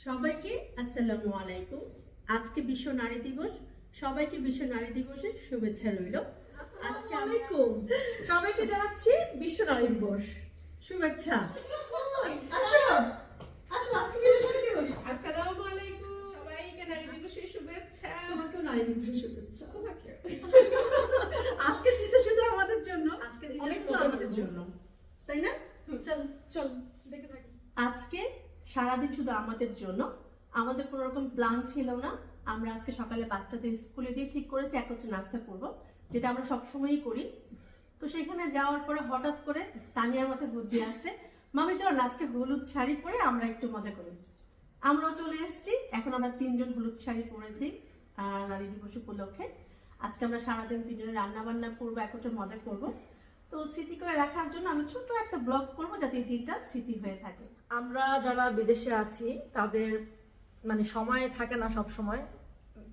সবাইকে আসসালামু আলাইকুম। আজকে বিশ্ব নারী দিবস। সবাইকে বিশ্ব নারী দিবসের শুভেচ্ছা রইল। আসসালামু আলাইকুম, সবাইকে জানাচ্ছি বিশ্ব নারী দিবস শুভেচ্ছা। আসসালামু আলাইকুম, সবাইকে নারী দিবসের শুভেচ্ছা। তোমাকেও নারী দিবসের শুভেচ্ছা। আজকের দিনটা শুধু আমাদের জন্য, আজকের দিনটা শুধু আমাদের জন্য, তাই না? চল চল দেখে থাকি। আজকে সারাদিন শুধু আমাদের জন্য। আমাদের কোনো রকম প্ল্যান ছিল না। আমরা আজকে সকালে বাচ্চাদের স্কুলে দিয়ে ঠিক করেছি একত্রে নাস্তা করব, যেটা আমরা সবসময়ই করি। তো সেখানে যাওয়ার পরে হঠাৎ করে তানিয়ার মাথায় বুদ্ধি আসছে, মামি চল আজকে হলুদ শাড়ি পরে আমরা একটু মজা করি। আমরাও চলে এসেছি। এখন আমরা তিনজন হলুদ শাড়ি পরেছি নারী দিবস উপলক্ষে। আজকে আমরা সারাদিন তিনজনে রান্না বান্না করবো, একত্রে মজা করব। তো স্মৃতি করে রাখার জন্য আমি ছোট একটা ব্লগ করব, যাতে এই দিনটা স্মৃতি হয়ে থাকে। আমরা যারা বিদেশে আছি তাদের মানে সময় থাকে না সব সময়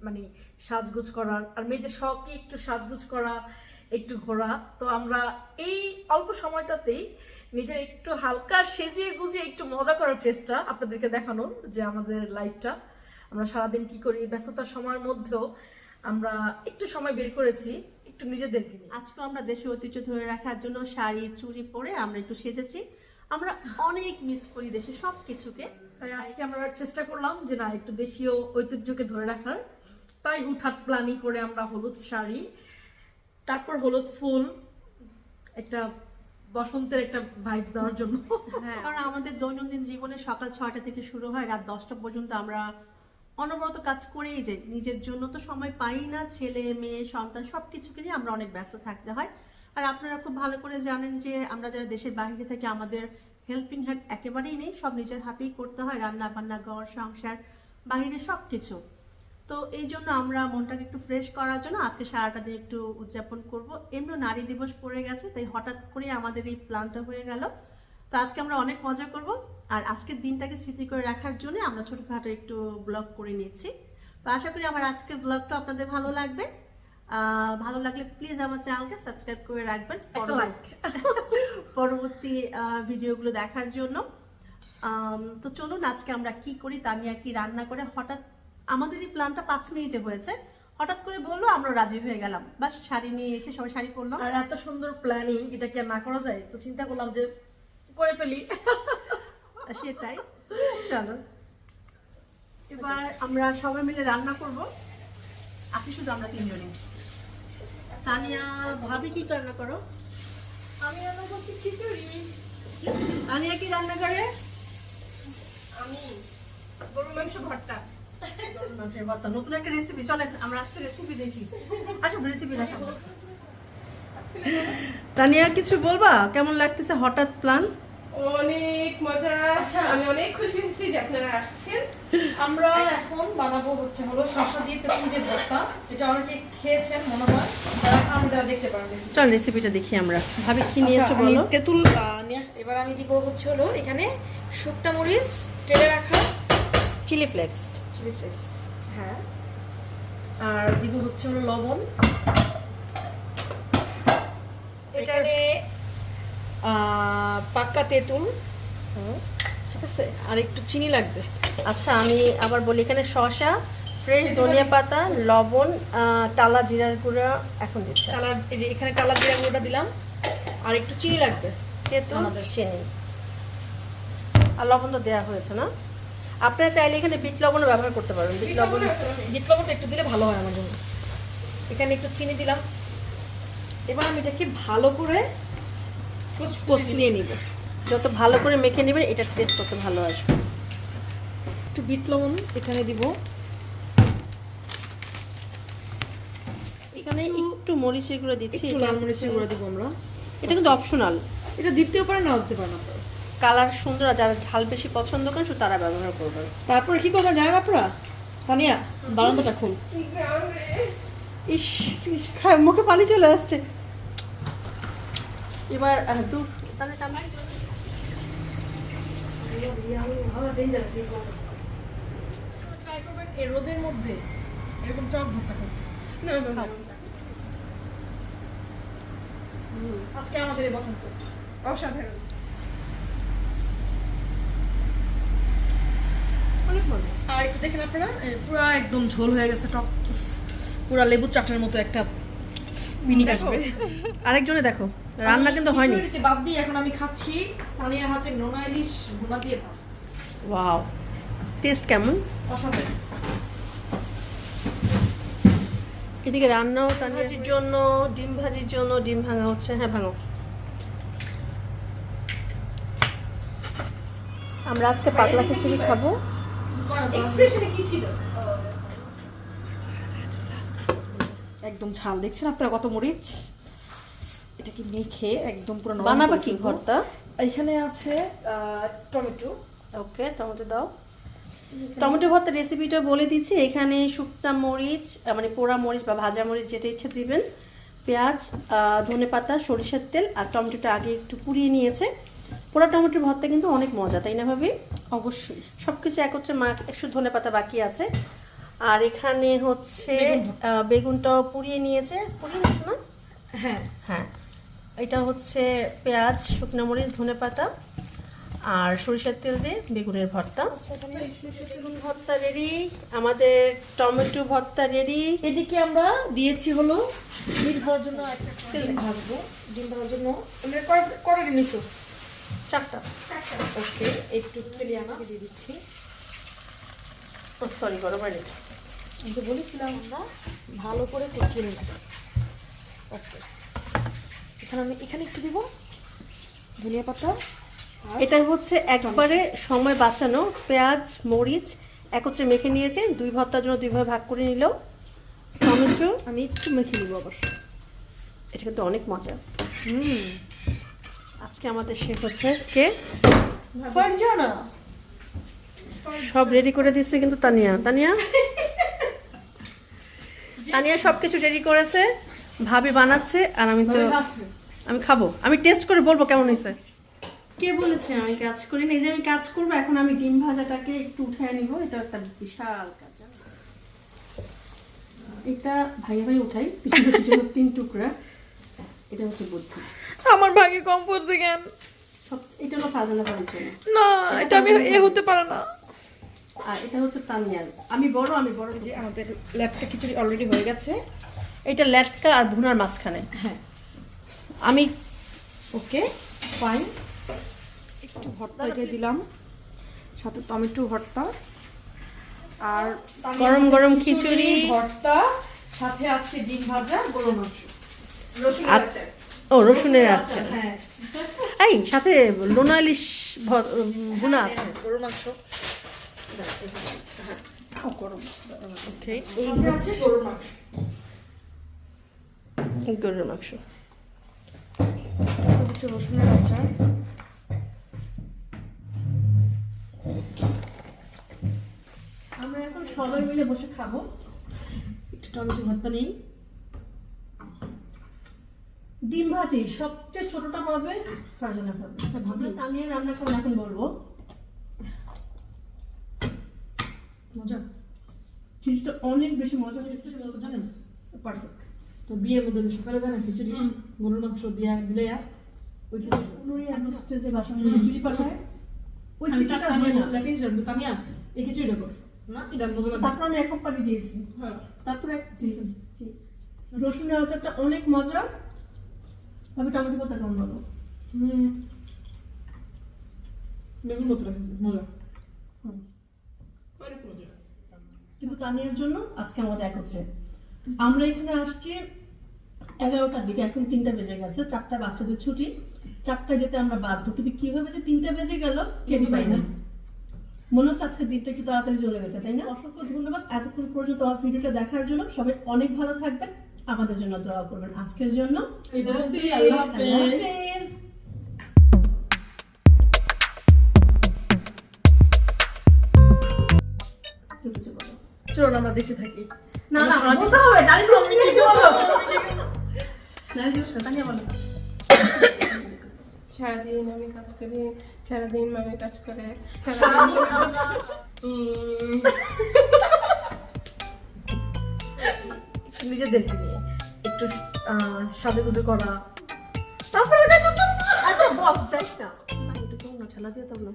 মানে সাজগোজ করার, আর মেয়েদের শখই একটু সাজগোজ করা, একটু ঘোরা। তো আমরা এই অল্প সময়টাতেই নিজের একটু হালকা সেজিয়ে গুজিয়ে একটু মজা করার চেষ্টা আপনাদেরকে দেখানোর, যে আমাদের লাইফটা আমরা সারাদিন কি করি, ব্যস্ততার সময়ের মধ্যেও আমরা একটু সময় বের করেছি একটু নিজেদেরকে নিয়ে। আজকে আমরা দেশের ঐতিহ্য ধরে রাখার জন্য শাড়ি চুড়ি পরে আমরা একটু সেজেছি। আমরা অনেক মিস করি দেশের সব কিছুকে, তাই আজকে আমরা চেষ্টা করলাম যে না একটু দেশীয় ঐতিহ্যকে ধরে রাখার। তাই হুটহাট প্ল্যানিং করে আমরা হলুদ শাড়ি, তারপর হলুদ ফুল, একটা বসন্তের একটা ভাইব দেওয়ার জন্য। হ্যাঁ, কারণ আমাদের দৈনন্দিন জীবনে সকাল 6টা থেকে শুরু হয়, রাত 10টা পর্যন্ত আমরা অনবরত কাজ করেই যাই। নিজের জন্য তো সময় পাই না, ছেলে মেয়ে সন্তান সবকিছুকে নিয়ে আমরা অনেক ব্যস্ত থাকতে হয়। আর আপনারা খুব ভালো করে জানেন যে আমরা যারা দেশের বাইরে থাকি আমাদের হেল্পিং হ্যান্ড একেবারেই নেই, সব নিজের হাতেই করতে হয়, রান্না বান্না, ঘর সংসার, বাইরে সব কিছু। তো এই জন্য আমরা মনটাকে একটু ফ্রেশ করার জন্য আজকে সারাটা দিন একটু উদযাপন করব। এমনি নারী দিবস পড়ে গেছে, তাই হঠাৎ করে আমাদের এই প্ল্যানটা হয়ে গেল। তো আজকে আমরা অনেক মজা করব, আর আজকের দিনটাকে স্মৃতি করে রাখার জন্য আমরা ছোটখাটো একটু ব্লগ করে নিচ্ছি। তো আশা করি আমার আজকের ব্লগটা আপনাদের ভালো লাগবে। ভালো লাগলে প্লিজ আমার চ্যানেলকে সাবস্ক্রাইব করে রাখবেন পরবর্তী ভিডিওগুলো দেখার জন্য। তো চলুন আজকে আমরা কি করি, তানিয়া কি রান্না করে। হঠাৎ আমাদের এই প্ল্যানটা 5 মিনিটে হয়েছে, হঠাৎ করে বললো, আমরা রাজি হয়ে গেলাম। বাস শাড়ি নিয়ে এসে সবাই শাড়ি পরলাম। আর এত সুন্দর প্ল্যানিং, এটা কি আর না করা যায়? তো চিন্তা করলাম যে করে ফেলি। সেটাই, চলো এবার আমরা সবাই মিলে রান্না করব। আজকে শুধু আমরা তিনজনই। তানিয়া ভাবি কি রান্না করো? আমি রান্না করছি খিচুড়ি। তানিয়া কি রান্না করে? আমি গরুর মাংস ভর্তা। নতুন একটা রেসিপি, চলেন আমরা আজকে রেসিপি দেখি। আসো রেসিপি দেখাবো। তানিয়া কিছু বলবা, কেমন লাগতেছে হঠাৎ প্ল্যান? অনেক মজা। আমি অনেক খুশি হয়েছি যে আপনারা আসছেন। আমরা এখন বানাবো হচ্ছে হলো শসা দিয়ে তেঁতুল দিয়ে ভর্তা। এটা অনেকে খেয়েছেন মনে হয়, যারা খান তারা দেখতে পারবেন। চল রেসিপিটা দেখি আমরা। ভাবি কি নিয়েছো আমি বলো? তেঁতুল এবার আমি দিব হচ্ছে হলো এখানে শুকনা মরিচ টেলে রাখা, চিলি ফ্লেক্স। হ্যাঁ, আর দিব হচ্ছে হলো লবণ, এখানে পাক্কা তেঁতুল, ঠিক আছে, আর একটু চিনি লাগবে। আচ্ছা আমি আবার বলি, এখানে শসা, ফ্রেশ ধনিয়া পাতা, লবণ, টালা জিরার গুঁড়া এখন দিচ্ছি। কালার, এই যে এখানে কালার জিরা গুঁড়োটা দিলাম, আর একটু চিনি লাগবে, তেঁতুল, চিনি আর লবণ তো দেওয়া হয়েছে না? আপনারা চাইলে এখানে বিট লবণও ব্যবহার করতে পারবেন। বিট লবণটা একটু দিলে ভালো হয় আমার জন্য। এখানে একটু চিনি দিলাম। এবার আমি এটাকে ভালো করে কষলিয়ে নিব। যত ভালো করে মেখে নেবেন এটা টেস্ট তত ভালো আসবে। একটু বিট লবণ এখানে দিব, এখানে একটু মরিচের গুঁড়ো দিচ্ছি, একটু লাল মরিচের গুঁড়ো দিব আমরা। এটা কিন্তু অপশনাল, এটা দিতেও পারেন না দিতে পারেন আপনারা। কালার সুন্দর, আর যারা ঝাল বেশি পছন্দ করেন শুধু তারা ব্যবহার করবেন। তারপরে কি করবেন জানেন আপনারা? তানিয়া বারান্দাটা খুল। ইস, মুখে পানি চলে আসছে। এবার দুধ তাহলে ট্রাই করবেন এই রোদের মধ্যে এরকম টক ভর্তা করতে। আজকে আমাদের এই বসন্ত অসাধারণ। অনেক মজা। আর একটু দেখেন আপনারা পুরো একদম ঝোল হয়ে গেছে, টক পুরো লেবু চাটের মতো একটা মিনিট আসবে। আরেকজনে দেখো রান্না কিন্তু হয়নি। খিচুড়ি বাদ দিয়ে এখন আমি খাচ্ছি তানিয়ার হাতে নোনা ইলিশ ভুনা দিয়ে ভাত। ওয়াও, টেস্ট কেমন? অসাধারণ। এদিকে রান্নাও ভাজির জন্য, ডিম ভাজির জন্য ডিম ভাঙা হচ্ছে। হ্যাঁ ভাঙো। আমরা আজকে পাতলা খিচুড়ি খাবো। এক্সপ্রেশনে কি ছিল? একদম ঝাল দেখছেন আপনারা কত মরিচ, এটা কি মেখে একদম পুরো নরম বানাবা করে কি ফেলবো। ভর্তা? এখানে আছে টমেটো। ওকে, টমেটো দাও। টমেটো ভর্তা রেসিপিটা বলে দিচ্ছি। এখানে শুকনা মরিচ মানে পোড়া মরিচ বা ভাজা মরিচ যেটা ইচ্ছে দিবেন, পেঁয়াজ, ধনেপাতা, সরিষার তেল আর টমেটোটা আগে একটু পুড়িয়ে নিয়েছে। পোড়া টমেটোর ভর্তা কিন্তু অনেক মজা, তাই না ভাবি? অবশ্যই সব কিছু একত্রে একটু ধনেপাতা বাকি আছে। আর এখানে হচ্ছে বেগুনটাও পুড়িয়ে নিয়েছে না? হ্যাঁ হ্যাঁ, এটা হচ্ছে পেঁয়াজ, শুকনো মরিচ, ধনেপাতা আর সরিষার তেল দিয়ে বেগুনের ভর্তা। বেগুন ভর্তা রেডি, আমাদের টমেটো ভর্তা রেডি। এদিকে আমরা দিয়েছি হলো ডিম ভাজার জন্য একটা তেল ভাজবো। ডিম ভাজার জন্য কটা ডিম নিছো? 4টা। ওকে, একটু তেলিয়ানা দিয়ে দিচ্ছি। ও সরি, গরম হয়নি। আমি তো বলেছিলাম আমরা ভালো করে কচুরি নেব। ওকে, এখানে একটু দিব ধনিয়া পাতা। এটা হচ্ছে একবারে সময় বাঁচানো। পেঁয়াজ মরিচ একত্রে মেখে নিয়েছে, 2 ভর্তার জন্য 2 ভাগে ভাগ করে নিল। টমেটো আমি একটু মেখে নিব আবার। এটা কিন্তু অনেক মজা। আজকে আমাদের শেফ হচ্ছে কে? ফারজানা। সব রেডি করে দিচ্ছে কিন্তু তানিয়া সবকিছু রেডি করেছে, ভাবি বানাচ্ছে আর আমি তো আমি খাবো। আমি টেস্ট করে বলবো কেমন হয়েছে। কে বলেছে আমি কাজ করি না? এই যে আমি কাজ করবো। এখন আমি ডিম ভাজাটাকে একটু উঠায় নিব। এটা একটা বিশাল কাজ। এটা ভাই উঠাই, পিছনে 3 টুকরা। এটা হচ্ছে বুদ্ধি। আমার ভাগে কম পড়ছে কেন? এটা হলো ফাজানা বাড়ির জন্য। না, এটা আমি হতে পারে না। আর এটা হচ্ছে তানিয়ার। আমি বড় যে আমাদের ল্যাপটা খিচুড়ি অলরেডি হয়ে গেছে। এটা ল্যাটকা আর ভুনার মাঝখানে। হ্যাঁ, আমি ওকে ফাইন। একটু ভর্তা এটা দিলাম, সাথে টমেটো ভর্তা আর গরম গরম খিচুড়ি ভর্তা, সাথে আছে ডিম ভাজা, গরুর মাংস, রসুন আর আচার। ও রসুনের আছে। হ্যাঁ, এই সাথে লোনা ইলিশ ভুনা আছে। গরুর মাংস। ওকে, এই হচ্ছে গরুর মাংস। গরুর মাংস। এটা হচ্ছে রসুনের আচার। আমরা এখন সবাই মিলে বসে খাবো। একটু টমেটো ভর্তা নেই। ডিম ভাজি সবচেয়ে ছোটটা পাবে ফারজানা পাবে। আচ্ছা ভাবলাম তানিয়া রান্না করে এখন বলবো। মজা, খিচুড়িটা অনেক বেশি মজা হয়েছে, জানেন? পারফেক্ট। তো বিয়ের মধ্যে যে সকালে জানেন খিচুড়ি গরুর মাংস দিয়া দিলে ওই খিচুড়ি যে বাসায় খিচুড়ি পাঠায় ওই খিচুড়িটা তানিয়া এই খিচুড়িটা কর না, এটা মজা লাগে। তারপর আমি 1 কাপ পানি দিয়েছি। হ্যাঁ, তারপরে রসুনের আচারটা অনেক মজা। আমি টমেটো পাতা কেমন বলো? বেগুন মতো রাখেছে, মজা। অনেক মজা। কিন্তু তানিয়ার জন্য আজকে আমাদের একত্রে আমরা এখানে আসছি 11টার দিকে। এখন 3টা বেজে গেছে। 4টা বাচ্চাদের ছুটি, 4টায় যেতে আমরা বাধ্য। কিন্তু কিভাবে যে 3টা বেজে গেল টেরই পাই না। মনে হচ্ছে আজকে দিনটা একটু তাড়াতাড়ি চলে গেছে, তাই না? অসংখ্য ধন্যবাদ এতক্ষণ পর্যন্ত আমার ভিডিওটা দেখার জন্য। সবাই অনেক ভালো থাকবেন, আমাদের জন্য দোয়া করবেন। আজকের জন্য আল্লাহ হাফেজ। চলুন আমরা দেখতে থাকি। না না বলতে হবে, দাঁড়িয়ে তুমি কিছু বলো। দাঁড়িয়ে দিও, তানিয়া বলো। সারাদিন আমি কাজ করি, সারাদিন মামি কাজ করে, নিজেদেরকে নিয়ে একটু সাজুগুজু করা। তারপরে আচ্ছা বস যাইস না, একটু ঠেলা দিয়ে তো না।